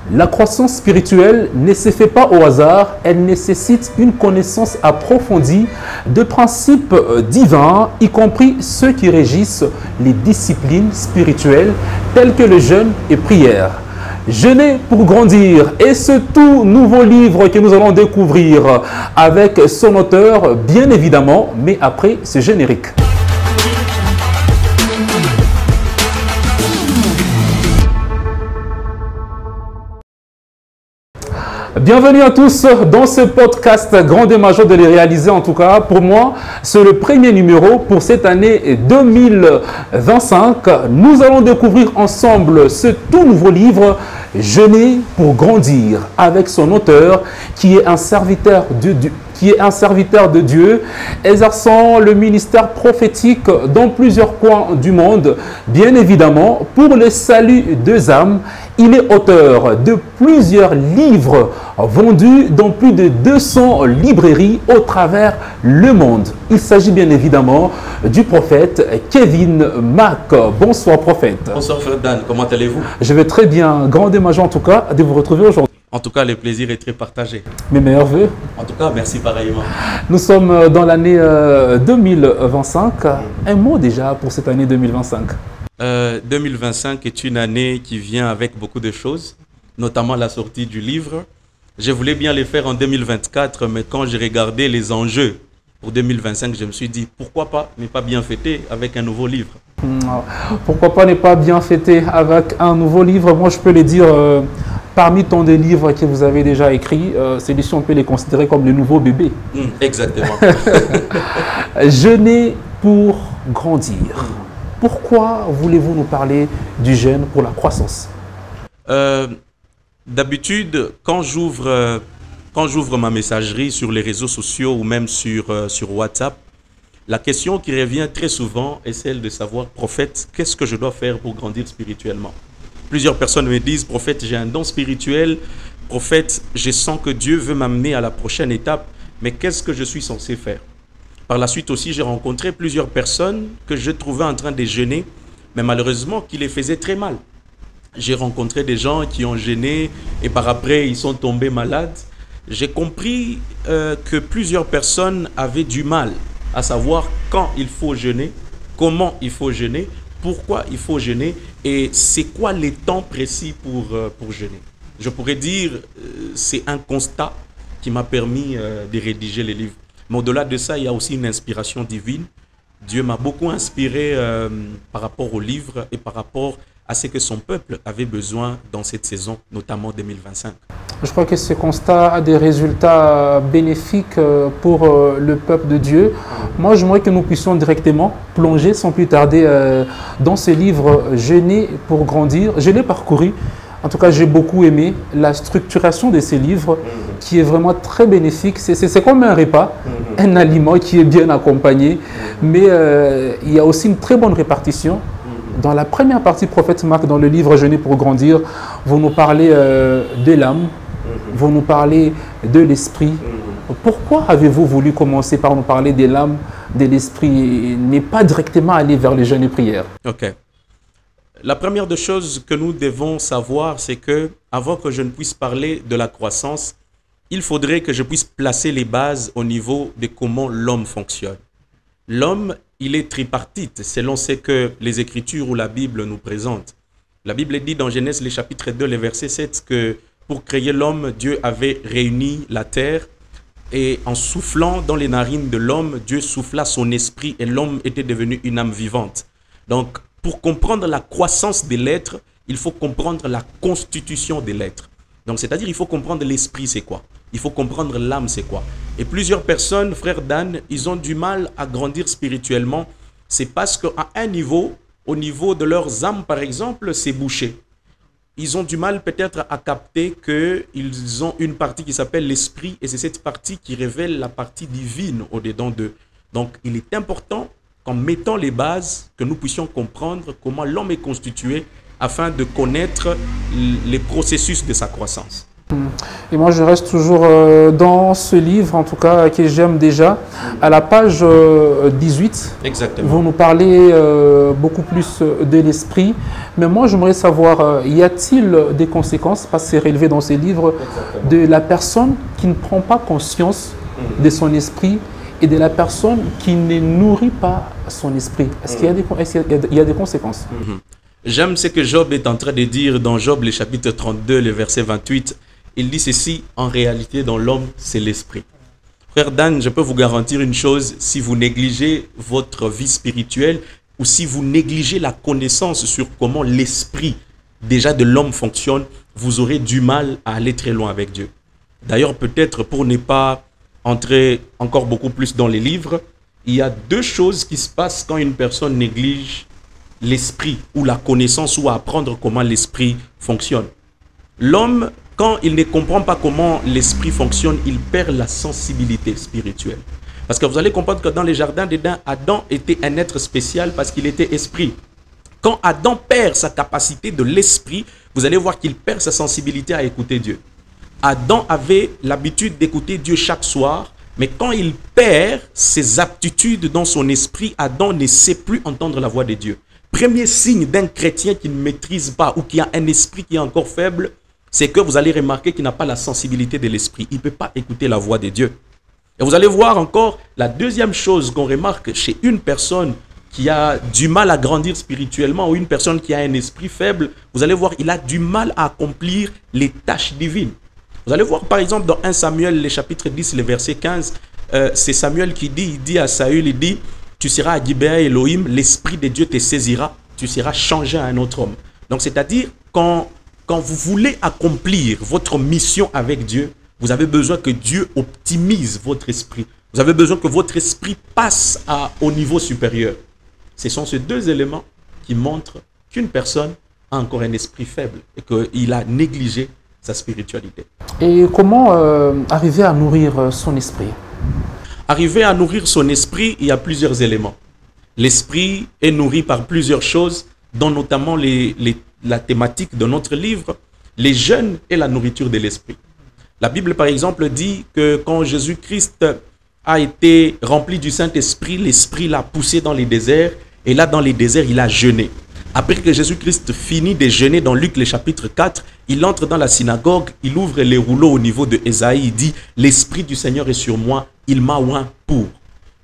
La croissance spirituelle ne se fait pas au hasard, elle nécessite une connaissance approfondie de principes divins, y compris ceux qui régissent les disciplines spirituelles telles que le jeûne et prière. Jeûner pour grandir et ce tout nouveau livre que nous allons découvrir avec son auteur, bien évidemment, mais après ce générique. Bienvenue à tous dans ce podcast Grand et Major de les réaliser. En tout cas, pour moi, c'est le premier numéro pour cette année 2025. Nous allons découvrir ensemble ce tout nouveau livre, Jeûner pour grandir, avec son auteur qui est un serviteur de Dieu, exerçant le ministère prophétique dans plusieurs coins du monde, bien évidemment, pour le salut des âmes. Il est auteur de plusieurs livres vendus dans plus de 200 librairies au travers le monde. Il s'agit bien évidemment du prophète Kevin Mack. Bonsoir prophète. Bonsoir frère Dan, comment allez-vous? Je vais très bien, grand et major en tout cas, de vous retrouver aujourd'hui. En tout cas, le plaisir est très partagé. Mes meilleurs voeux. En tout cas, merci pareillement. Nous sommes dans l'année 2025. Un mot déjà pour cette année 2025. 2025 est une année qui vient avec beaucoup de choses, notamment la sortie du livre. Je voulais bien les faire en 2024, mais quand j'ai regardé les enjeux pour 2025, je me suis dit, pourquoi pas ne pas bien fêter avec un nouveau livre? Pourquoi pas ne pas bien fêter avec un nouveau livre? Moi, je peux le dire, parmi tant de livres que vous avez déjà écrits, celui-ci, on peut les considérer comme le nouveau bébé. Exactement. Jeûner pour grandir. Pourquoi voulez-vous nous parler du jeûne pour la croissance? D'habitude, quand j'ouvre ma messagerie sur les réseaux sociaux ou même sur WhatsApp, la question qui revient très souvent est celle de savoir, prophète, qu'est-ce que je dois faire pour grandir spirituellement? Plusieurs personnes me disent, prophète, j'ai un don spirituel, prophète, je sens que Dieu veut m'amener à la prochaine étape, mais qu'est-ce que je suis censé faire? Par la suite aussi, j'ai rencontré plusieurs personnes que je trouvais en train de jeûner, mais malheureusement qui les faisaient très mal. J'ai rencontré des gens qui ont jeûné et par après, ils sont tombés malades. J'ai compris que plusieurs personnes avaient du mal à savoir quand il faut jeûner, comment il faut jeûner, pourquoi il faut jeûner et c'est quoi les temps précis pour jeûner. Je pourrais dire c'est un constat qui m'a permis de rédiger les livres. Mais au-delà de ça, il y a aussi une inspiration divine. Dieu m'a beaucoup inspiré par rapport au livre et par rapport à ce que son peuple avait besoin dans cette saison, notamment 2025. Je crois que ce constat a des résultats bénéfiques pour le peuple de Dieu. Moi, j'aimerais que nous puissions directement plonger sans plus tarder dans ce livre « Jeûner pour grandir ». Je l'ai parcouru. En tout cas, j'ai beaucoup aimé la structuration de ces livres qui est vraiment très bénéfique. C'est comme un repas, un aliment qui est bien accompagné, mais il y a aussi une très bonne répartition. Dans la première partie, prophète Mack, dans le livre « Jeûner pour grandir », vous nous parlez de l'âme, vous nous parlez de l'esprit. Pourquoi avez-vous voulu commencer par nous parler de l'âme, de l'esprit, et ne pas directement aller vers les jeûnes et prières? Ok. La première des choses que nous devons savoir, c'est que avant que je ne puisse parler de la croissance, il faudrait que je puisse placer les bases au niveau de comment l'homme fonctionne. L'homme, il est tripartite, selon ce que les Écritures ou la Bible nous présentent. La Bible dit dans Genèse, le chapitre 2, le verset 7, que pour créer l'homme, Dieu avait réuni la terre et en soufflant dans les narines de l'homme, Dieu souffla son esprit et l'homme était devenu une âme vivante. Donc, pour comprendre la croissance de l'être, il faut comprendre la constitution de l'être. Donc, c'est-à-dire, il faut comprendre l'esprit, c'est quoi? Il faut comprendre l'âme, c'est quoi? Et plusieurs personnes, frère Dan, ils ont du mal à grandir spirituellement. C'est parce qu'à un niveau, au niveau de leurs âmes, par exemple, c'est bouché. Ils ont du mal peut-être à capter qu'ils ont une partie qui s'appelle l'esprit et c'est cette partie qui révèle la partie divine au-dedans d'eux. Donc, il est important qu'en mettant les bases, que nous puissions comprendre comment l'homme est constitué afin de connaître les processus de sa croissance. Et moi, je reste toujours dans ce livre, en tout cas, que j'aime déjà. À la page 18, Exactement. vous nous parlez beaucoup plus de l'esprit. Mais moi, j'aimerais savoir, y a-t-il des conséquences, parce que c'est relevé dans ces livres, de la personne qui ne prend pas conscience de son esprit et de la personne qui ne nourrit pas son esprit? Est-ce qu'il y a des conséquences? J'aime ce que Job est en train de dire dans Job, le chapitre 32, le verset 28. Il dit ceci: en réalité, dans l'homme, c'est l'esprit. Frère Dan, je peux vous garantir une chose: si vous négligez votre vie spirituelle ou si vous négligez la connaissance sur comment l'esprit déjà de l'homme fonctionne, vous aurez du mal à aller très loin avec Dieu. D'ailleurs, peut-être pour ne pas entrer encore beaucoup plus dans les livres, il y a deux choses qui se passent quand une personne néglige l'esprit ou la connaissance ou à apprendre comment l'esprit fonctionne. L'homme, quand il ne comprend pas comment l'esprit fonctionne, il perd la sensibilité spirituelle. Parce que vous allez comprendre que dans les jardins d'Éden, Adam était un être spécial parce qu'il était esprit. Quand Adam perd sa capacité de l'esprit, vous allez voir qu'il perd sa sensibilité à écouter Dieu. Adam avait l'habitude d'écouter Dieu chaque soir, mais quand il perd ses aptitudes dans son esprit, Adam ne sait plus entendre la voix de Dieu. Premier signe d'un chrétien qui ne maîtrise pas ou qui a un esprit qui est encore faible, c'est que vous allez remarquer qu'il n'a pas la sensibilité de l'esprit. Il ne peut pas écouter la voix de Dieu. Et vous allez voir encore la deuxième chose qu'on remarque chez une personne qui a du mal à grandir spirituellement ou une personne qui a un esprit faible, vous allez voir qu'il a du mal à accomplir les tâches divines. Vous allez voir par exemple dans 1 Samuel, le chapitre 10, le verset 15, c'est Samuel qui dit à Saül, il dit: tu seras à Gibéa Elohim, l'esprit de Dieu te saisira, tu seras changé à un autre homme. Donc c'est-à-dire quand vous voulez accomplir votre mission avec Dieu, vous avez besoin que Dieu optimise votre esprit. Vous avez besoin que votre esprit passe au niveau supérieur. Ce sont ces deux éléments qui montrent qu'une personne a encore un esprit faible et qu'il a négligé sa spiritualité. Et comment arriver à nourrir son esprit? Arriver à nourrir son esprit, il y a plusieurs éléments. L'esprit est nourri par plusieurs choses, dont notamment la thématique de notre livre, les jeûnes et la nourriture de l'esprit. La Bible, par exemple, dit que quand Jésus-Christ a été rempli du Saint-Esprit, l'Esprit l'a poussé dans les déserts, et là, dans les déserts, il a jeûné. Après que Jésus-Christ finit de jeûner dans Luc, le chapitre 4, il entre dans la synagogue, il ouvre les rouleaux au niveau de Ésaïe, il dit: l'Esprit du Seigneur est sur moi, il m'a oint pour.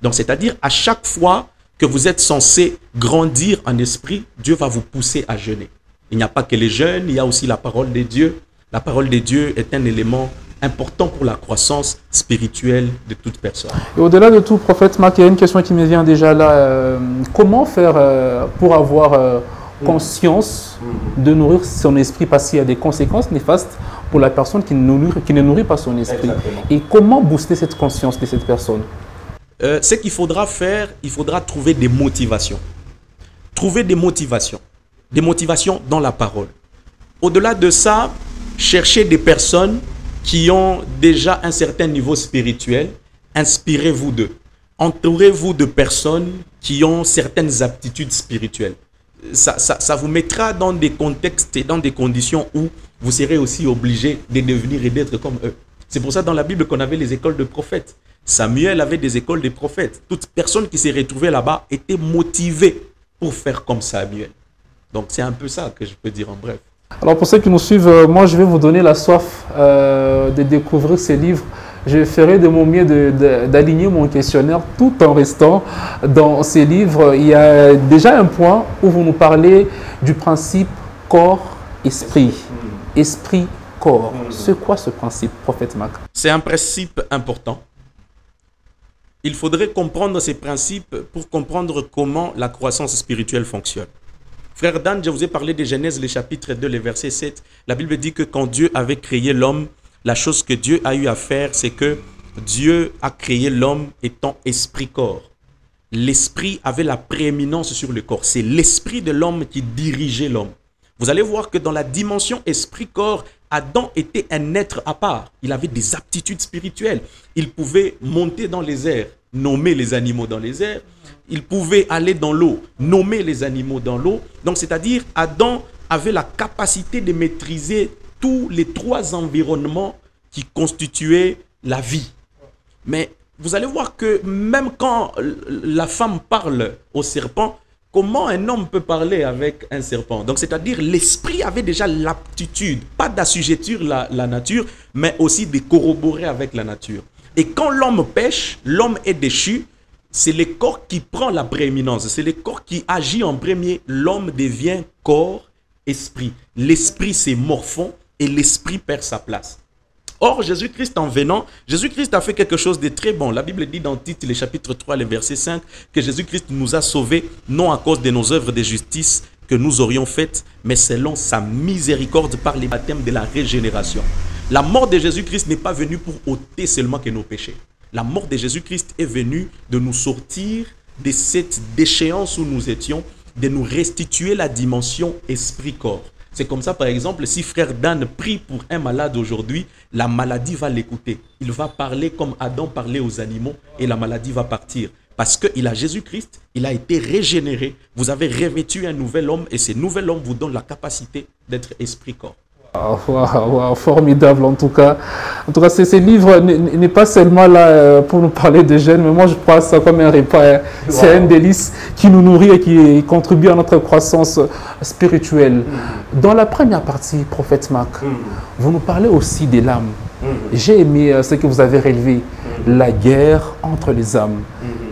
Donc, c'est-à-dire, à chaque fois que vous êtes censé grandir en esprit, Dieu va vous pousser à jeûner. Il n'y a pas que les jeûnes, il y a aussi la parole de Dieu. La parole de Dieu est un élément important pour la croissance spirituelle de toute personne. Et au-delà de tout, prophète Marc, il y a une question qui me vient déjà là. Comment faire pour avoir conscience de nourrir son esprit, parce qu'il y a des conséquences néfastes pour la personne qui ne nourrit pas son esprit. Exactement. Et comment booster cette conscience de cette personne? Ce qu'il faudra faire, il faudra trouver des motivations. Trouver des motivations. Des motivations dans la parole. Au-delà de ça, cherchez des personnes qui ont déjà un certain niveau spirituel. Inspirez-vous d'eux. Entourez-vous de personnes qui ont certaines aptitudes spirituelles. Ça vous mettra dans des contextes et dans des conditions où vous serez aussi obligé de devenir et d'être comme eux. C'est pour ça dans la Bible qu'on avait les écoles de prophètes. Samuel avait des écoles de prophètes. Toute personne qui s'est retrouvée là-bas était motivée pour faire comme Samuel. Donc c'est un peu ça que je peux dire en bref. Alors pour ceux qui nous suivent, moi je vais vous donner la soif de découvrir ces livres. Je ferai de mon mieux d'aligner mon questionnaire tout en restant dans ces livres. Il y a déjà un point où vous nous parlez du principe corps-esprit. Esprit-corps. C'est quoi ce principe, prophète Marc? C'est un principe important. Il faudrait comprendre ces principes pour comprendre comment la croissance spirituelle fonctionne. Frère Dan, je vous ai parlé de Genèse, le chapitre 2, le verset 7. La Bible dit que quand Dieu avait créé l'homme, la chose que Dieu a eu à faire, c'est que Dieu a créé l'homme étant esprit-corps. L'esprit avait la prééminence sur le corps. C'est l'esprit de l'homme qui dirigeait l'homme. Vous allez voir que dans la dimension esprit-corps, Adam était un être à part. Il avait des aptitudes spirituelles. Il pouvait monter dans les airs, nommer les animaux dans les airs. Il pouvait aller dans l'eau, nommer les animaux dans l'eau. Donc, c'est-à-dire, Adam avait la capacité de maîtriser tous les 3 environnements qui constituaient la vie. Mais vous allez voir que même quand la femme parle au serpent, comment un homme peut parler avec un serpent? Donc, c'est-à-dire, l'esprit avait déjà l'aptitude, pas d'assujettir la nature, mais aussi de corroborer avec la nature. Et quand l'homme pêche, l'homme est déchu, c'est le corps qui prend la prééminence, c'est le corps qui agit en premier. L'homme devient corps, esprit. L'esprit, c'est morphon et l'esprit perd sa place. Or, Jésus-Christ en venant, Jésus-Christ a fait quelque chose de très bon. La Bible dit dans Tite, le chapitre 3, le verset 5, que Jésus-Christ nous a sauvés, non à cause de nos œuvres de justice que nous aurions faites, mais selon sa miséricorde par les baptêmes de la régénération. La mort de Jésus-Christ n'est pas venue pour ôter seulement que nos péchés. La mort de Jésus-Christ est venue de nous sortir de cette déchéance où nous étions, de nous restituer la dimension esprit-corps. C'est comme ça, par exemple, si frère Dan prie pour un malade aujourd'hui, la maladie va l'écouter. Il va parler comme Adam parlait aux animaux et la maladie va partir. Parce qu'il a Jésus-Christ, il a été régénéré. Vous avez revêtu un nouvel homme et ce nouvel homme vous donne la capacité d'être esprit-corps. Wow, formidable en tout cas. En tout cas, ce livre n'est pas seulement là pour nous parler de jeunes, mais moi je prends ça comme un repas. C'est un délice qui nous nourrit et qui contribue à notre croissance spirituelle. Dans la première partie, prophète Marc, vous nous parlez aussi des âmes. J'ai aimé ce que vous avez relevé, la guerre entre les âmes.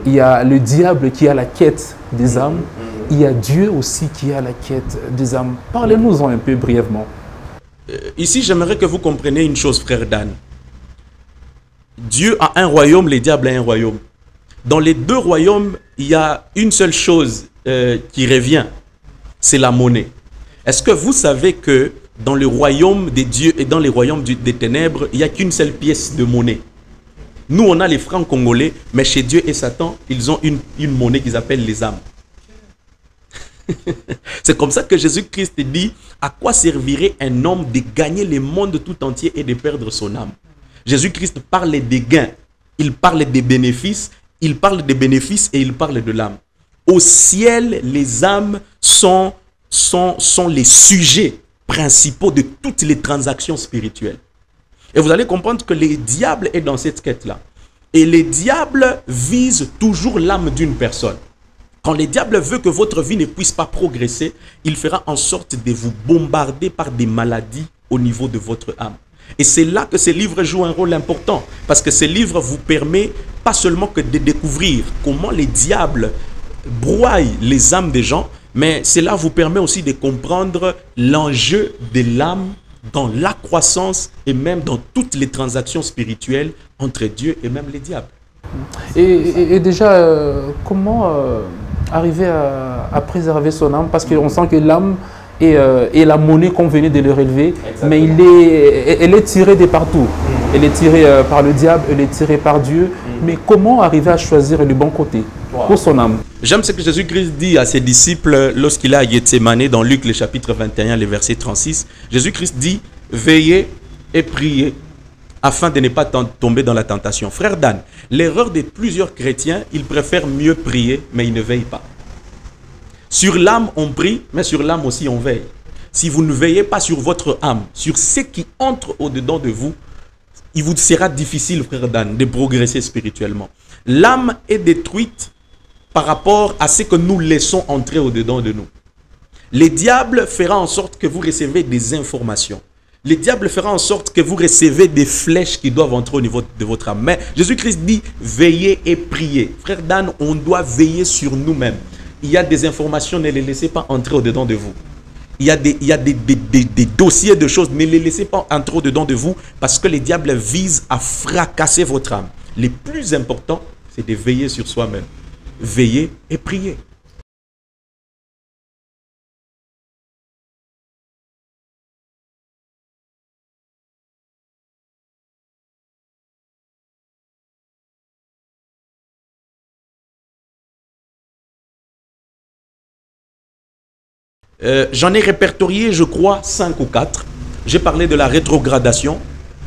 Il y a le diable qui a la quête des âmes, il y a Dieu aussi qui a la quête des âmes. Parlez-nous-en un peu brièvement. Ici, j'aimerais que vous compreniez une chose, frère Dan. Dieu a un royaume, le diable a un royaume. Dans les 2 royaumes, il y a une seule chose qui revient, c'est la monnaie. Est-ce que vous savez que dans le royaume des dieux et dans le royaume des ténèbres, il n'y a qu'une seule pièce de monnaie? Nous, on a les francs congolais, mais chez Dieu et Satan, ils ont une monnaie qu'ils appellent les âmes. C'est comme ça que Jésus-Christ dit, à quoi servirait un homme de gagner le monde tout entier et de perdre son âme? Jésus-Christ parle des gains, il parle des bénéfices, et il parle de l'âme. Au ciel, les âmes sont les sujets principaux de toutes les transactions spirituelles. Et vous allez comprendre que le diable est dans cette quête-là. Et le diable vise toujours l'âme d'une personne. Quand le diable veut que votre vie ne puisse pas progresser, il fera en sorte de vous bombarder par des maladies au niveau de votre âme. Et c'est là que ce livre joue un rôle important. Parce que ce livre vous permet pas seulement que de découvrir comment les diables broient les âmes des gens, mais cela vous permet aussi de comprendre l'enjeu de l'âme dans la croissance et même dans toutes les transactions spirituelles entre Dieu et même les diables. Et déjà, comment arriver à préserver son âme? Parce qu'on sent que l'âme est la monnaie qu'on venait de le relever, mais elle est tirée de partout. Elle est tirée par le diable, elle est tirée par Dieu. Mais comment arriver à choisir le bon côté pour son âme? J'aime ce que Jésus-Christ dit à ses disciples lorsqu'il est à Gethsémani dans Luc, le chapitre 21, le verset 36. Jésus-Christ dit, veillez et priez afin de ne pas tomber dans la tentation. Frère Dan, l'erreur de plusieurs chrétiens, ils préfèrent mieux prier, mais ils ne veillent pas. Sur l'âme, on prie, mais sur l'âme aussi, on veille. Si vous ne veillez pas sur votre âme, sur ce qui entre au-dedans de vous, il vous sera difficile, frère Dan, de progresser spirituellement. L'âme est détruite par rapport à ce que nous laissons entrer au-dedans de nous. Le diable fera en sorte que vous recevez des informations. Le diable fera en sorte que vous recevez des flèches qui doivent entrer au niveau de votre âme. Mais Jésus-Christ dit, veillez et priez. Frère Dan, on doit veiller sur nous-mêmes. Il y a des informations, ne les laissez pas entrer au-dedans de vous. Il y a des dossiers de choses, ne les laissez pas entrer au-dedans de vous parce que le diable vise à fracasser votre âme. Le plus important, c'est de veiller sur soi-même. Veillez et priez. J'en ai répertorié, je crois, 5 ou 4. J'ai parlé de la rétrogradation,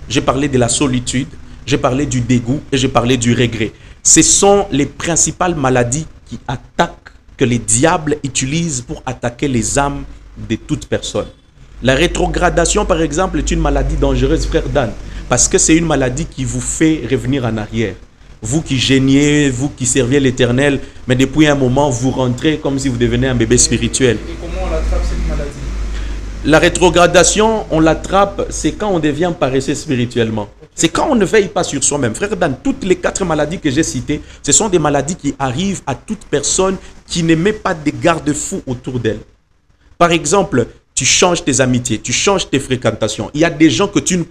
j'ai parlé de la solitude, j'ai parlé du dégoût et j'ai parlé du regret. Ce sont les principales maladies qui attaquent, que les diables utilisent pour attaquer les âmes de toute personne. La rétrogradation, par exemple, est une maladie dangereuse, frère Dan, parce que c'est une maladie qui vous fait revenir en arrière. Vous qui gêniez, vous qui serviez l'Éternel, mais depuis un moment, vous rentrez comme si vous deveniez un bébé spirituel. Et comment on l'attrape cette maladie? La rétrogradation, on l'attrape, c'est quand on devient paresseux spirituellement. C'est quand on ne veille pas sur soi-même. Frère Dan, toutes les 4 maladies que j'ai citées, ce sont des maladies qui arrivent à toute personne qui ne met pas des garde-fous autour d'elle. Par exemple, tu changes tes amitiés, tu changes tes fréquentations. Il y a des gens que tu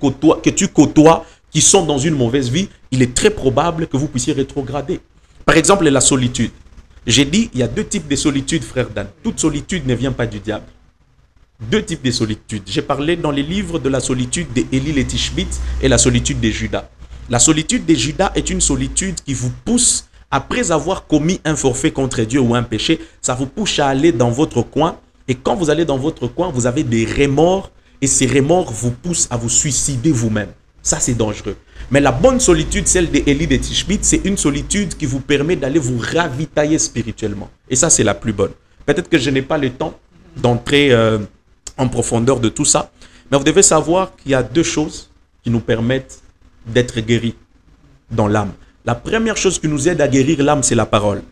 côtoies qui sont dans une mauvaise vie. Il est très probable que vous puissiez rétrograder. Par exemple, la solitude. J'ai dit, il y a 2 types de solitude, frère Dan. Toute solitude ne vient pas du diable. 2 types de solitude. J'ai parlé dans les livres de la solitude d'Élie le Tishbite et la solitude de Judas. La solitude de Judas est une solitude qui vous pousse, après avoir commis un forfait contre Dieu ou un péché, ça vous pousse à aller dans votre coin. Et quand vous allez dans votre coin, vous avez des remords et ces remords vous poussent à vous suicider vous-même. Ça, c'est dangereux. Mais la bonne solitude, celle d'Élie le Tishbite, c'est une solitude qui vous permet d'aller vous ravitailler spirituellement. Et ça, c'est la plus bonne. Peut-être que je n'ai pas le temps d'entrer en profondeur de tout ça. Mais vous devez savoir qu'il y a 2 choses qui nous permettent d'être guéris dans l'âme. La première chose qui nous aide à guérir l'âme, c'est la parole.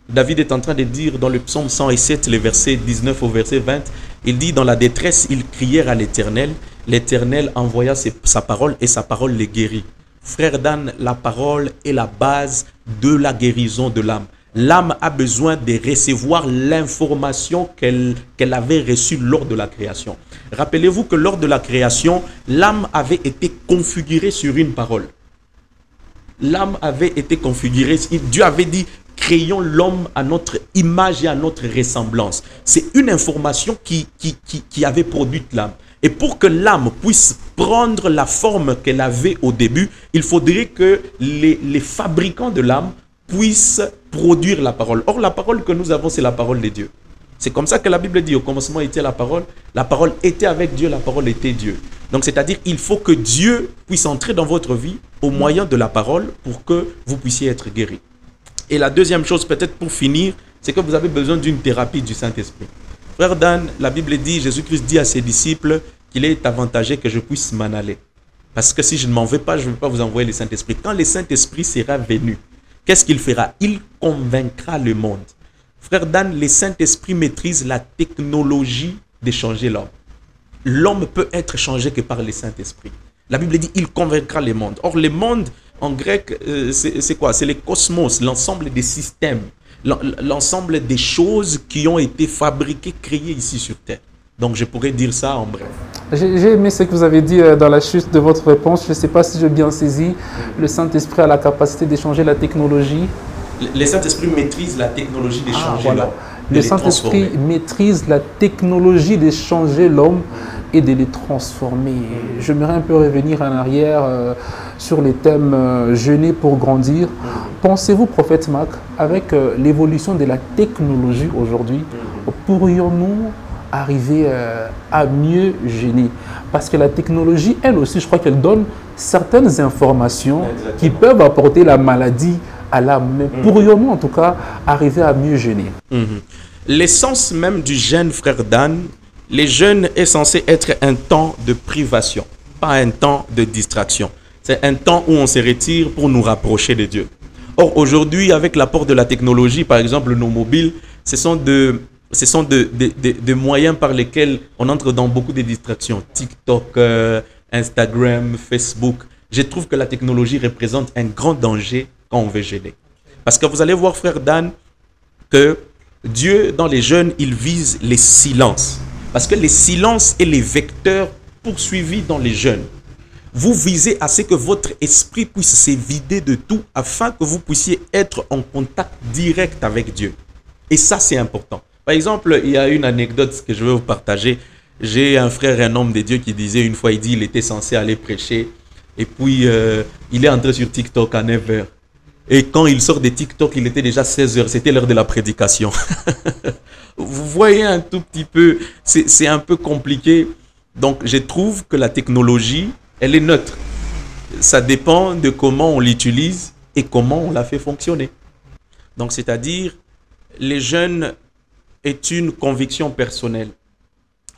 David est en train de dire dans le psaume 107, les versets 19 au verset 20, il dit, dans la détresse, ils crièrent à l'Éternel. L'Éternel envoya sa parole et sa parole les guérit. Frère Dan, la parole est la base de la guérison de l'âme. L'âme a besoin de recevoir l'information qu'elle avait reçue lors de la création. Rappelez-vous que lors de la création, l'âme avait été configurée sur une parole. L'âme avait été configurée. Dieu avait dit, créons l'homme à notre image et à notre ressemblance. C'est une information qui avait produit l'âme. Et pour que l'âme puisse prendre la forme qu'elle avait au début, il faudrait que les fabricants de l'âme puissent produire la parole. Or, la parole que nous avons, c'est la parole de Dieu. C'est comme ça que la Bible dit, au commencement était la parole était avec Dieu, la parole était Dieu. Donc, c'est-à-dire, il faut que Dieu puisse entrer dans votre vie au moyen de la parole pour que vous puissiez être guéri. Et la deuxième chose, peut-être pour finir, c'est que vous avez besoin d'une thérapie du Saint-Esprit. Frère Dan, la Bible dit, Jésus-Christ dit à ses disciples qu'il est avantagé que je puisse m'en aller. Parce que si je ne m'en vais pas, je ne vais pas vous envoyer le Saint-Esprit. Quand le Saint-Esprit sera venu, qu'est-ce qu'il fera? Il convaincra le monde. Frère Dan, le Saint-Esprit maîtrise la technologie de changer l'homme. L'homme peut être changé que par le Saint-Esprit. La Bible dit, il convaincra le monde. Or, le monde, en grec, c'est quoi? C'est le cosmos, l'ensemble des systèmes, l'ensemble des choses qui ont été fabriquées, créées ici sur Terre. Donc, je pourrais dire ça en bref. J'ai aimé ce que vous avez dit dans la chute de votre réponse. Je ne sais pas si j'ai bien saisi. Le Saint-Esprit a la capacité d'échanger la technologie. Le Saint-Esprit maîtrise la technologie d'échanger l'homme. Le Saint-Esprit maîtrise la technologie d'échanger l'homme et de les transformer. J'aimerais un peu revenir en arrière sur les thèmes jeûner pour grandir. Pensez-vous, prophète Mac, avec l'évolution de la technologie aujourd'hui, pourrions-nous arriver à mieux jeûner? Parce que la technologie, elle aussi, je crois qu'elle donne certaines informations qui peuvent apporter la maladie à l'âme. Mais pourrions-nous en tout cas arriver à mieux jeûner? L'essence même du jeûne, frère Dan, le jeûne est censé être un temps de privation, pas un temps de distraction. C'est un temps où on se retire pour nous rapprocher de Dieu. Or, aujourd'hui, avec l'apport de la technologie, par exemple nos mobiles, ce sont des moyens par lesquels on entre dans beaucoup de distractions. TikTok, Instagram, Facebook. Je trouve que la technologie représente un grand danger quand on veut jeûner. Parce que vous allez voir, frère Dan, que Dieu, dans les jeûnes, il vise les silences. Parce que les silences est les vecteurs poursuivis dans les jeûnes. Vous visez à ce que votre esprit puisse se vider de tout afin que vous puissiez être en contact direct avec Dieu. Et ça, c'est important. Par exemple, il y a une anecdote que je veux vous partager. J'ai un frère, un homme de Dieu qui disait une fois, il était censé aller prêcher. Et puis, il est entré sur TikTok à 9 h. Et quand il sort de TikTok, il était déjà 16 h. C'était l'heure de la prédication. Vous voyez un tout petit peu, c'est un peu compliqué. Donc, je trouve que la technologie, elle est neutre. Ça dépend de comment on l'utilise et comment on la fait fonctionner. Donc, c'est-à-dire, les jeunes est une conviction personnelle.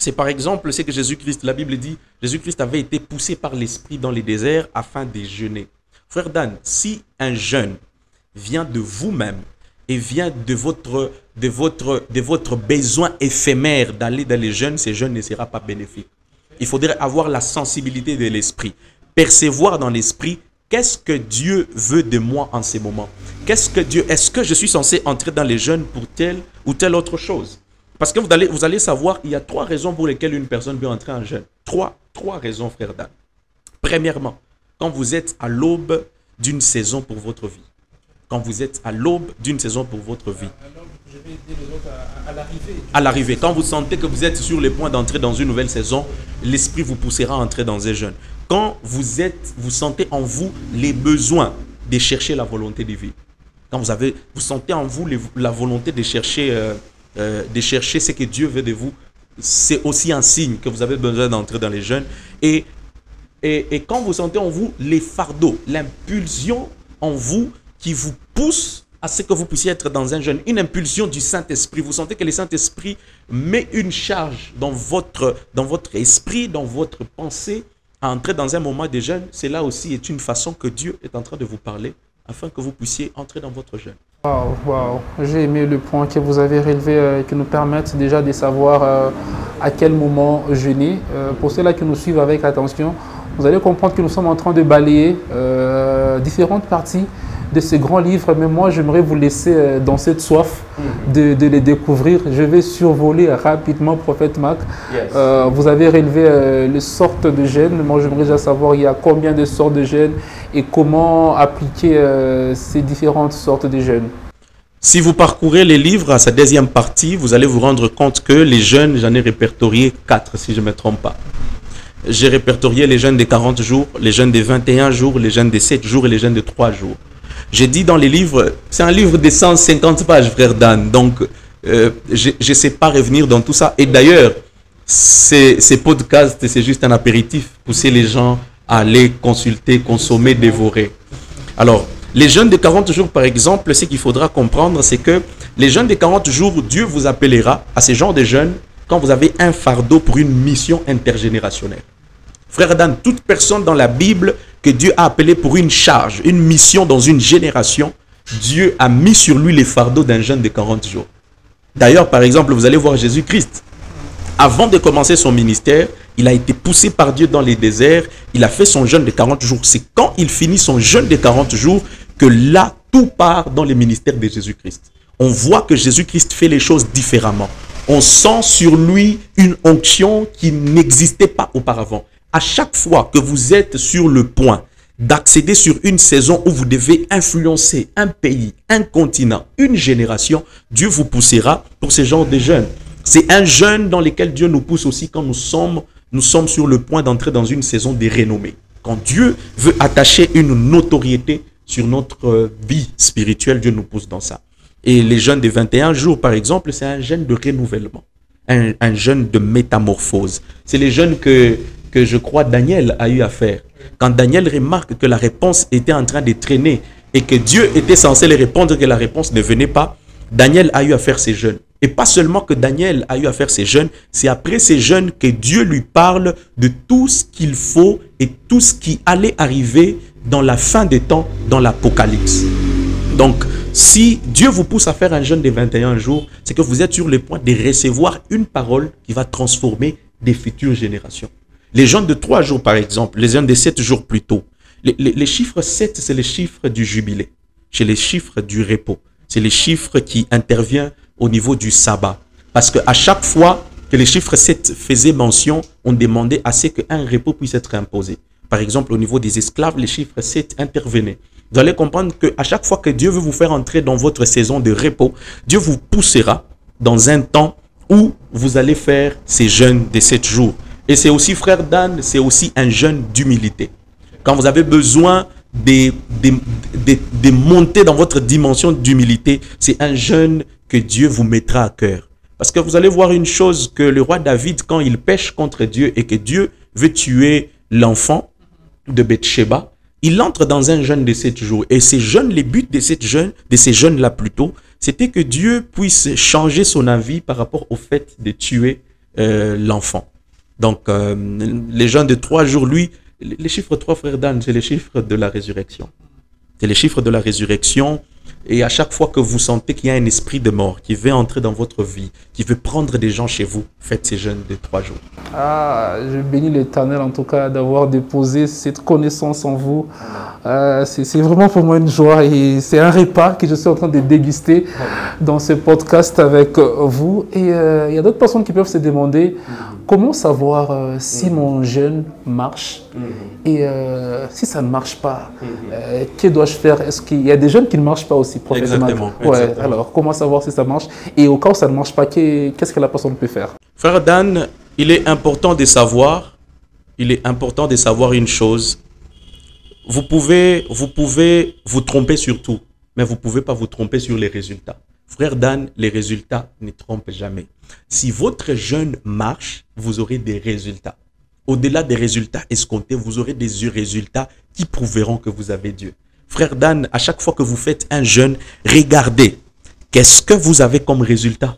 C'est par exemple ce que Jésus-Christ, la Bible dit, Jésus-Christ avait été poussé par l'Esprit dans les déserts afin de jeûner. Frère Dan, si un jeûne vient de vous-même et vient de votre besoin éphémère d'aller dans les jeûnes, ce jeûne ne sera pas bénéfique. Il faudrait avoir la sensibilité de l'esprit, percevoir dans l'esprit qu'est-ce que Dieu veut de moi en ces moments. Est-ce que je suis censé entrer dans les jeûnes pour telle ou telle autre chose? Parce que vous allez savoir, il y a 3 raisons pour lesquelles une personne peut entrer en jeûne. Trois raisons, frère Dan. Premièrement, quand vous êtes à l'aube d'une saison pour votre vie. Quand vous êtes à l'aube d'une saison pour votre vie. Je vais aider les autres à l'arrivée. À l'arrivée, quand vous sentez que vous êtes sur le point d'entrer dans une nouvelle saison, l'esprit vous poussera à entrer dans un jeûne. Quand vous sentez en vous les besoins de chercher la volonté divine. Quand vous sentez en vous la volonté de chercher ce que Dieu veut de vous, c'est aussi un signe que vous avez besoin d'entrer dans les jeûnes. Et quand vous sentez en vous les fardeaux, l'impulsion en vous qui vous pousse à ce que vous puissiez être dans un jeûne, une impulsion du Saint-Esprit. Vous sentez que le Saint-Esprit met une charge dans votre esprit, dans votre pensée, à entrer dans un moment de jeûne. Cela aussi est une façon que Dieu est en train de vous parler, afin que vous puissiez entrer dans votre jeûne. Wow. J'ai aimé le point que vous avez relevé, qui nous permettent déjà de savoir à quel moment jeûner. Pour ceux-là qui nous suivent avec attention, vous allez comprendre que nous sommes en train de balayer différentes parties de ce grand livre, mais moi j'aimerais vous laisser dans cette soif de les découvrir. Je vais survoler rapidement Prophète Marc. Yes. Vous avez relevé les sortes de jeûnes. Moi j'aimerais déjà savoir il y a combien de sortes de jeûnes et comment appliquer ces différentes sortes de jeûnes. Si vous parcourez les livres à sa deuxième partie, vous allez vous rendre compte que les jeûnes, j'en ai répertorié 4 si je ne me trompe pas. J'ai répertorié les jeûnes de 40 jours, les jeûnes de 21 jours, les jeûnes de 7 jours et les jeûnes de 3 jours. J'ai dit dans les livres, c'est un livre de 150 pages, frère Dan, donc je ne sais pas revenir dans tout ça. Et d'ailleurs, ces podcasts, c'est juste un apéritif, pousser les gens à aller consulter, consommer, dévorer. Alors, les jeûnes de 40 jours, par exemple, ce qu'il faudra comprendre, c'est que les jeûnes de 40 jours, Dieu vous appellera à ce genre de jeûnes quand vous avez un fardeau pour une mission intergénérationnelle. Frère Dan, toute personne dans la Bible que Dieu a appelée pour une charge, une mission dans une génération, Dieu a mis sur lui les fardeaux d'un jeûne de 40 jours. D'ailleurs, par exemple, vous allez voir Jésus-Christ. Avant de commencer son ministère, il a été poussé par Dieu dans les déserts. Il a fait son jeûne de 40 jours. C'est quand il finit son jeûne de 40 jours que là, tout part dans le ministère de Jésus-Christ. On voit que Jésus-Christ fait les choses différemment. On sent sur lui une onction qui n'existait pas auparavant. À chaque fois que vous êtes sur le point d'accéder sur une saison où vous devez influencer un pays, un continent, une génération, Dieu vous poussera pour ce genre de jeûne. C'est un jeûne dans lequel Dieu nous pousse aussi quand nous sommes sur le point d'entrer dans une saison de renommée. Quand Dieu veut attacher une notoriété sur notre vie spirituelle, Dieu nous pousse dans ça. Et les jeûnes de 21 jours, par exemple, c'est un jeûne de renouvellement, un jeûne de métamorphose. C'est les jeûnes que je crois Daniel a eu à faire. Quand Daniel remarque que la réponse était en train de traîner et que Dieu était censé lui répondre que la réponse ne venait pas, Daniel a eu à faire ces jeûnes. Et pas seulement que Daniel a eu à faire ces jeûnes, c'est après ces jeûnes que Dieu lui parle de tout ce qu'il faut et tout ce qui allait arriver dans la fin des temps, dans l'Apocalypse. Donc, si Dieu vous pousse à faire un jeûne de 21 jours, c'est que vous êtes sur le point de recevoir une parole qui va transformer des futures générations. Les jeûnes de 3 jours, par exemple, les jeûnes de 7 jours plus tôt. Les chiffres 7, c'est les chiffres du jubilé. C'est les chiffres du repos. C'est les chiffres qui interviennent au niveau du sabbat. Parce qu'à chaque fois que les chiffres 7 faisaient mention, on demandait à ce qu'un repos puisse être imposé. Par exemple, au niveau des esclaves, les chiffres 7 intervenaient. Vous allez comprendre qu'à chaque fois que Dieu veut vous faire entrer dans votre saison de repos, Dieu vous poussera dans un temps où vous allez faire ces jeûnes de 7 jours. Et c'est aussi, frère Dan, c'est aussi un jeûne d'humilité. Quand vous avez besoin de monter dans votre dimension d'humilité, c'est un jeûne que Dieu vous mettra à cœur. Parce que vous allez voir une chose, que le roi David, quand il pêche contre Dieu et que Dieu veut tuer l'enfant de Bathsheba, il entre dans un jeûne de 7 jours. Et ces jeûnes, les buts de ces jeûnes-là plutôt, c'était que Dieu puisse changer son avis par rapport au fait de tuer l'enfant. Donc, les jeûnes de 3 jours, lui, les chiffres 3, frère Dan, c'est les chiffres de la résurrection. C'est les chiffres de la résurrection. Et à chaque fois que vous sentez qu'il y a un esprit de mort qui veut entrer dans votre vie, qui veut prendre des gens chez vous, faites ces jeûnes de 3 jours. Ah, je bénis l'Éternel en tout cas d'avoir déposé cette connaissance en vous. C'est vraiment pour moi une joie et c'est un repas que je suis en train de déguster dans ce podcast avec vous. Et il y a d'autres personnes qui peuvent se demander comment savoir si mon jeûne marche et si ça ne marche pas, que dois-je faire? Est-ce qu'il y a des jeûnes qui ne marchent pas aussi professionnellement? Exactement. Ouais, alors, comment savoir si ça marche? Et au cas où ça ne marche pas, qu'est-ce que la personne peut faire? Frère Dan, il est important de savoir une chose. Vous pouvez vous tromper sur tout, mais vous ne pouvez pas vous tromper sur les résultats. Frère Dan, les résultats ne trompent jamais. Si votre jeûne marche, vous aurez des résultats. Au-delà des résultats escomptés, vous aurez des résultats qui prouveront que vous avez Dieu. Frère Dan, à chaque fois que vous faites un jeûne, regardez, qu'est-ce que vous avez comme résultat?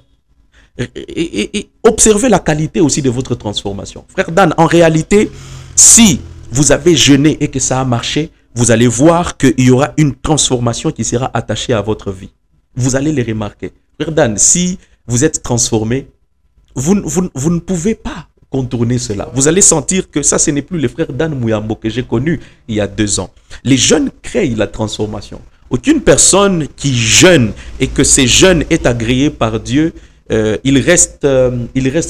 Et observez la qualité aussi de votre transformation. Frère Dan, en réalité, si vous avez jeûné et que ça a marché, vous allez voir qu'il y aura une transformation qui sera attachée à votre vie. Vous allez les remarquer. Frère Dan, si vous êtes transformé, vous ne pouvez pas contourner cela. Vous allez sentir que ça, ce n'est plus le frère Dan Mouyambo que j'ai connu il y a 2 ans. Les jeûnes créent la transformation. Aucune personne qui jeûne et que ces jeûnes est agréé par Dieu, ils restent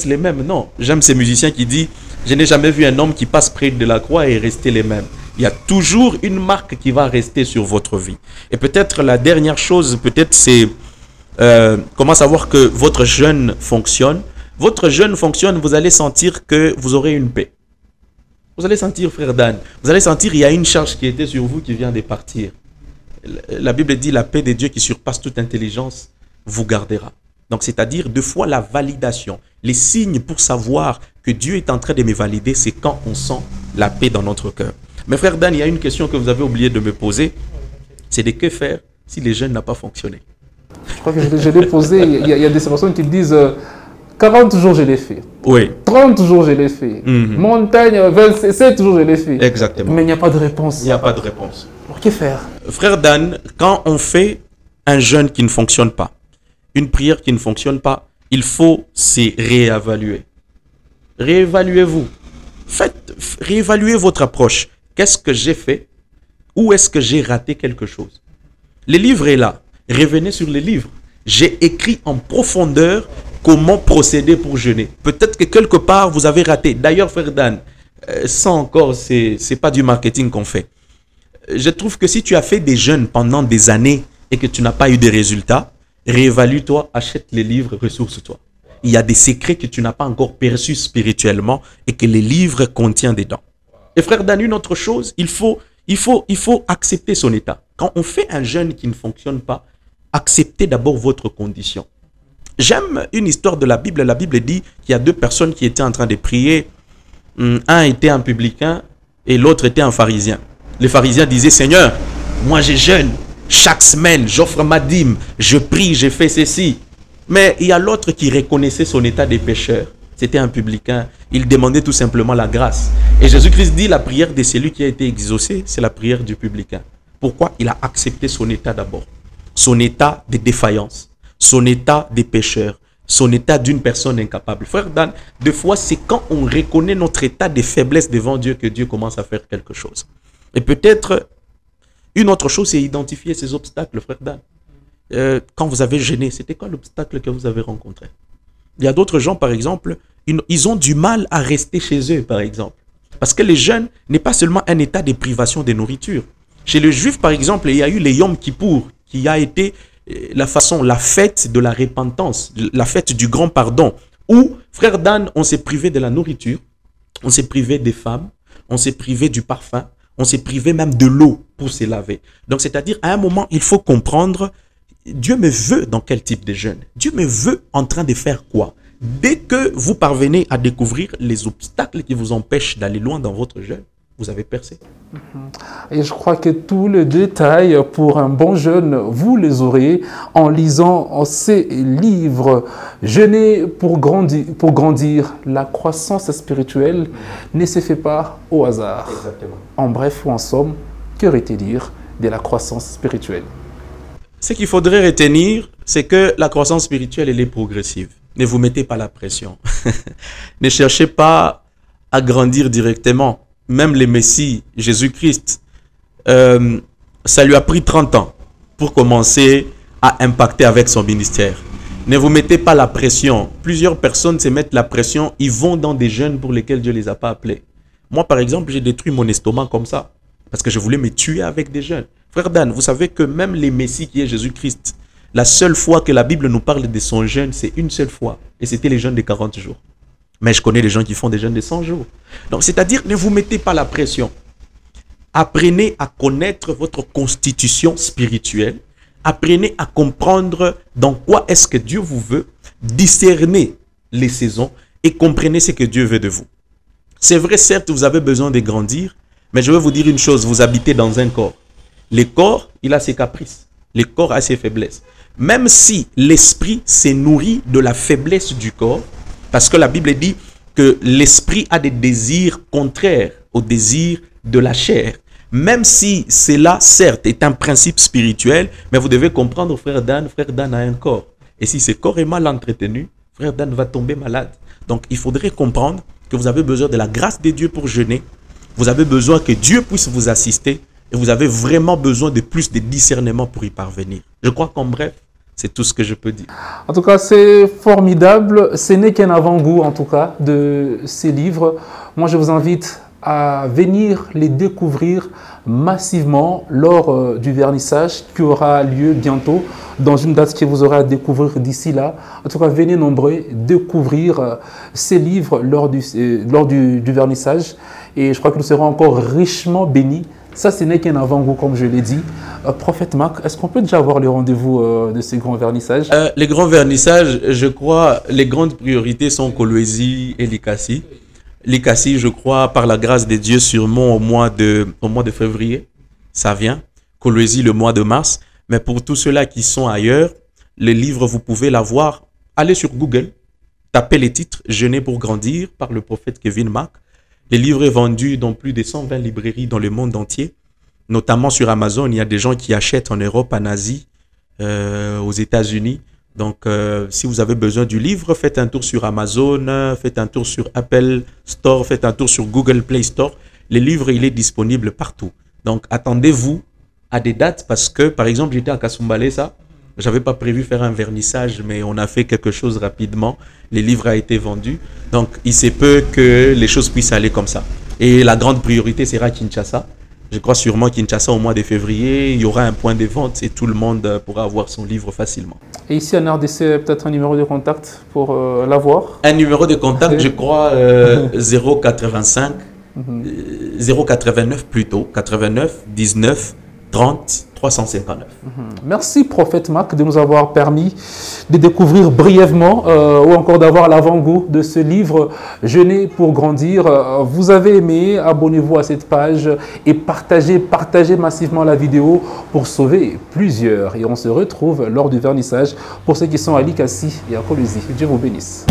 les mêmes. Non, j'aime ces musiciens qui disent « Je n'ai jamais vu un homme qui passe près de la croix et rester les mêmes ». Il y a toujours une marque qui va rester sur votre vie. Et peut-être la dernière chose, peut-être c'est comment savoir que votre jeûne fonctionne. Votre jeûne fonctionne, vous allez sentir que vous aurez une paix. Vous allez sentir, frère Dan, vous allez sentir qu'il y a une charge qui était sur vous qui vient de partir. La Bible dit la paix de Dieu qui surpasse toute intelligence vous gardera. Donc, c'est-à-dire, 2 fois la validation. Les signes pour savoir que Dieu est en train de me valider, c'est quand on sent la paix dans notre cœur. Mais frère Dan, il y a une question que vous avez oublié de me poser. C'est de que faire si les jeûnes n'ont pas fonctionné? Je crois que je l'ai posé. Il y a des personnes qui disent 40 jours, je l'ai fait. Oui. 30 jours, je l'ai fait. Montagne, 27 jours, je l'ai fait. Exactement. Mais il n'y a pas de réponse. Il n'y a pas de réponse. Alors, que faire? Frère Dan, quand on fait un jeûne qui ne fonctionne pas, une prière qui ne fonctionne pas, il faut se réévaluer. Réévaluez-vous. Réévaluez votre approche. Qu'est-ce que j'ai fait? Où est-ce que j'ai raté quelque chose? Le livre est là. Revenez sur le livre. J'ai écrit en profondeur comment procéder pour jeûner. Peut-être que quelque part, vous avez raté. D'ailleurs, frère Dan, ça encore, c'est pas du marketing qu'on fait. Je trouve que si tu as fait des jeûnes pendant des années et que tu n'as pas eu de résultats, réévalue-toi, achète les livres, ressource-toi. Il y a des secrets que tu n'as pas encore perçus spirituellement et que les livres contiennent dedans. Et frère Dan, une autre chose, il faut accepter son état. Quand on fait un jeûne qui ne fonctionne pas, acceptez d'abord votre condition. J'aime une histoire de la Bible. La Bible dit qu'il y a 2 personnes qui étaient en train de prier. Un était un publicain et l'autre était un pharisien. Le pharisien disait, Seigneur, moi je jeûne. Chaque semaine, j'offre ma dîme. Je prie, je fais ceci. Mais il y a l'autre qui reconnaissait son état de pécheur. C'était un publicain. Il demandait tout simplement la grâce. Et Jésus-Christ dit, la prière de celui qui a été exaucé, c'est la prière du publicain. Pourquoi? Il a accepté son état d'abord. Son état de défaillance. Son état de pécheur. Son état d'une personne incapable. Frère Dan, 2 fois, c'est quand on reconnaît notre état de faiblesse devant Dieu que Dieu commence à faire quelque chose. Et peut-être, une autre chose, c'est identifier ces obstacles, frère Dan. Quand vous avez jeûné, c'était quoi l'obstacle que vous avez rencontré? Il y a d'autres gens, par exemple, ils ont du mal à rester chez eux, par exemple. Parce que le jeûne n'est pas seulement un état de privation de nourriture. Chez les Juifs, par exemple, il y a eu les Yom Kippour, qui a été la fête de la repentance, la fête du grand pardon, où, frère Dan, on s'est privé de la nourriture, on s'est privé des femmes, on s'est privé du parfum, on s'est privé même de l'eau pour se laver. Donc, c'est-à-dire, à un moment, il faut comprendre, Dieu me veut dans quel type de jeûne? Dieu me veut en train de faire quoi? Dès que vous parvenez à découvrir les obstacles qui vous empêchent d'aller loin dans votre jeûne, vous avez percé. Et je crois que tous les détails pour un bon jeune, vous les aurez en lisant ces livres. Jeûner pour grandir, la croissance spirituelle ne se fait pas au hasard. Exactement. En bref ou en somme, que retenir de la croissance spirituelle? Ce qu'il faudrait retenir, c'est que la croissance spirituelle, elle est progressive. Ne vous mettez pas la pression. Ne cherchez pas à grandir directement. Même les Messies, Jésus-Christ, ça lui a pris 30 ans pour commencer à impacter avec son ministère. Ne vous mettez pas la pression. Plusieurs personnes se mettent la pression, ils vont dans des jeûnes pour lesquels Dieu ne les a pas appelés. Moi, par exemple, j'ai détruit mon estomac comme ça, parce que je voulais me tuer avec des jeûnes. Frère Dan, vous savez que même les Messies qui est Jésus-Christ, la seule fois que la Bible nous parle de son jeûne, c'est une seule fois. Et c'était les jeûnes de 40 jours. Mais je connais des gens qui font des jeûnes de 100 jours. Donc, c'est-à-dire, ne vous mettez pas la pression. Apprenez à connaître votre constitution spirituelle. Apprenez à comprendre dans quoi est-ce que Dieu vous veut. Discernez les saisons et comprenez ce que Dieu veut de vous. C'est vrai, certes, vous avez besoin de grandir, mais je vais vous dire une chose, vous habitez dans un corps. Le corps, il a ses caprices. Le corps a ses faiblesses. Même si l'esprit se nourrit de la faiblesse du corps, parce que la Bible dit que l'esprit a des désirs contraires aux désirs de la chair. Même si cela, certes, est un principe spirituel, mais vous devez comprendre, frère Dan a un corps. Et si ce corps est mal entretenu, frère Dan va tomber malade. Donc, il faudrait comprendre que vous avez besoin de la grâce de Dieu pour jeûner. Vous avez besoin que Dieu puisse vous assister. Et vous avez vraiment besoin de plus de discernement pour y parvenir. Je crois qu'en bref, c'est tout ce que je peux dire. En tout cas, c'est formidable. Ce n'est qu'un avant-goût, en tout cas, de ces livres. Moi, je vous invite à venir les découvrir massivement lors du vernissage qui aura lieu bientôt, dans une date que vous aurez à découvrir d'ici là. En tout cas, venez nombreux découvrir ces livres lors du vernissage. Et je crois que nous serons encore richement bénis. Ça, ce n'est qu'un avant-goût, comme je l'ai dit. Prophète Marc, est-ce qu'on peut déjà avoir le rendez-vous de ces grands vernissages? Les grands vernissages, je crois, les grandes priorités sont Kolwezi et Likasi. Likasi, je crois, par la grâce de Dieu, sûrement au mois de février, ça vient. Kolwezi, le mois de mars. Mais pour tous ceux-là qui sont ailleurs, les livres, vous pouvez l'avoir. Allez sur Google, tapez les titres « Jeûner pour grandir » par le prophète Kevin Mark. Les livres sont vendus dans plus de 120 librairies dans le monde entier, notamment sur Amazon. Il y a des gens qui achètent en Europe, en Asie, aux États-Unis. Donc, si vous avez besoin du livre, faites un tour sur Amazon, faites un tour sur Apple Store, faites un tour sur Google Play Store. Le livre, il est disponible partout. Donc, attendez-vous à des dates parce que, par exemple, j'étais à Kasumbalesa. Je n'avais pas prévu faire un vernissage, mais on a fait quelque chose rapidement. Le livre a été vendu. Donc, il se peut que les choses puissent aller comme ça. Et la grande priorité sera Kinshasa. Je crois sûrement Kinshasa au mois de février, il y aura un point de vente et tout le monde pourra avoir son livre facilement. Et ici en RDC, peut-être un numéro de contact pour l'avoir? Un numéro de contact, je crois 085, 089 plutôt, 89 19 30 359. Merci prophète Marc de nous avoir permis de découvrir brièvement ou encore d'avoir l'avant-goût de ce livre « Jeûner pour grandir ». Vous avez aimé, abonnez-vous à cette page et partagez massivement la vidéo pour sauver plusieurs. Et on se retrouve lors du vernissage pour ceux qui sont à Likasi et à Kolwezi. Dieu vous bénisse.